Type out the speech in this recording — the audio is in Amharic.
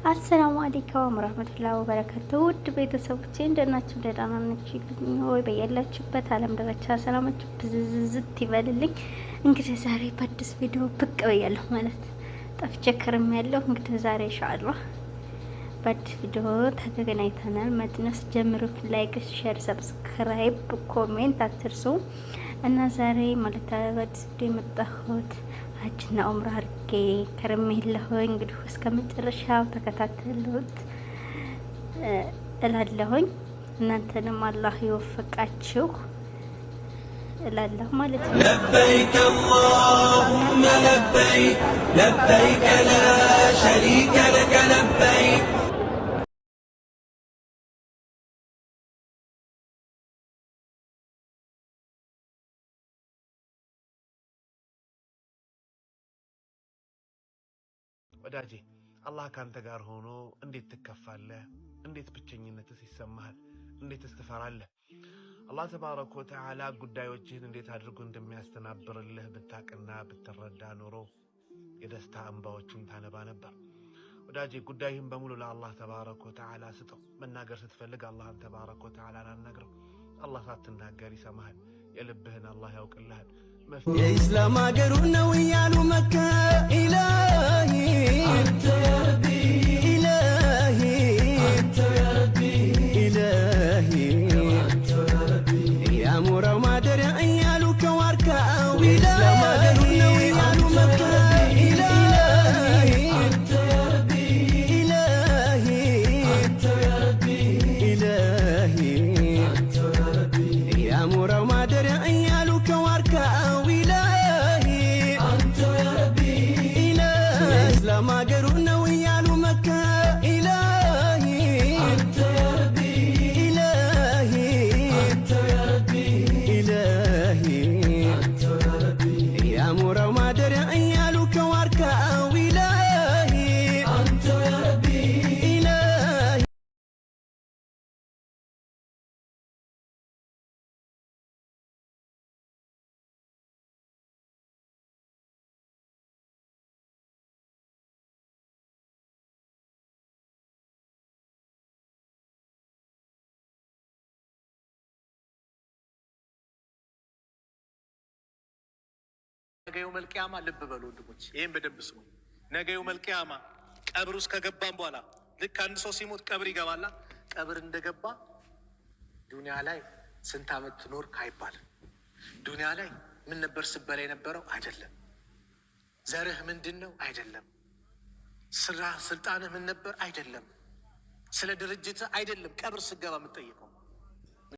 አሰላሙ አለይኩም ወራህመቱላሂ ወበረካቱሁ። ውድ ቤተሰቦቼ እንደናችሁ ደህና ናችሁ ወይ? በያላችሁበት ዓለም ዳርቻ ሰላማችሁ ብዝዝት ይበልልኝ። እንግዲህ ዛሬ በአዲስ ቪዲዮ ብቅ ብያለሁ ማለት ጠፍቼ ከርሜያለሁ። እንግዲህ ዛሬ ኢንሻአላህ በአዲስ ቪዲዮ ተገናኝተናል። መድነስ ጀምሩት፣ ላይክ፣ ሼር፣ ሰብስክራይብ፣ ኮሜንት አትርሱ እና ዛሬ ማለት በአዲስ ቪዲዮ የመጣሁት ሀጅና ኡምራ አድርጌ ከርሜለሁ። እንግዲህ እስከ መጨረሻው ተከታተሉት እላለሁኝ። እናንተንም አላህ ይወፍቃችሁ እላለሁ ማለት ነው። ለበይከ አላሁመ ለበይክ ለበይከ ላ ሸሪከ ለከ ለበይክ። ወዳጄ አላህ ካንተ ጋር ሆኖ እንዴት ትከፋለህ? እንዴት ብቸኝነትስ ይሰማሃል? እንዴትስ ትፈራለህ? አላህ ተባረከ ወተዓላ ጉዳዮችህን እንዴት አድርጎ እንደሚያስተናብርልህ ብታቅና ብትረዳ ኖሮ የደስታ እንባዎችን ታነባ ነበር። ወዳጄ ጉዳይህን በሙሉ ለአላህ ተባረከ ወተዓላ ስጠው። መናገር ስትፈልግ አላህን ተባረከ ወተዓላ አናግረው። አላህ ሳትናገር ይሰማሃል። የልብህን አላህ ያውቅልሃል። የኢስላም አገሩ ነው እያሉ መካ ኢላሂ አንተ ያ ረቢ ኢላሂ አንተ ያ ረቢ ኢላሂ አንተ ያ ረቢ ያሞራው ማደሪያ እያሉ ከዋርካው የኢስላም አገሩ ነው እያሉ መካ ኢላሂ አንተ ያ ረቢ ኢላሂ አንተ ያ ረቢ ኢላሂ አንተ ያ ረቢ ያሞራው ማደሪያ እያሉ ከዋርካው ማገሩ ነው እያሉ መካ ኢላሂ አንተ ያ ረቢ ኢላሂ አንተ ያ ረቢ ኢላሂ አንተ ያ ረቢ ያሞራው ማደሪያ እያሉ ከዋርካው ኢላሂ አንተ ያ ረቢ ኢላሂ። ነገ የውመል ቂያማ ልብ በሉ ወንድሞች፣ ይሄን በደንብ ስሙ። ነገ የውመል ቂያማ ቀብር ውስጥ ከገባን በኋላ ልክ አንድ ሰው ሲሞት ቀብር ይገባላ። ቀብር እንደገባ ዱንያ ላይ ስንት ዓመት ኖርክ አይባልም። ዱንያ ላይ ምን ነበር ስበላ የነበረው አይደለም። ዘርህ ምንድን ነው አይደለም። ስራ ስልጣንህ ምን ነበር አይደለም። ስለ ድርጅትህ አይደለም። ቀብር ስገባ የምትጠይቀው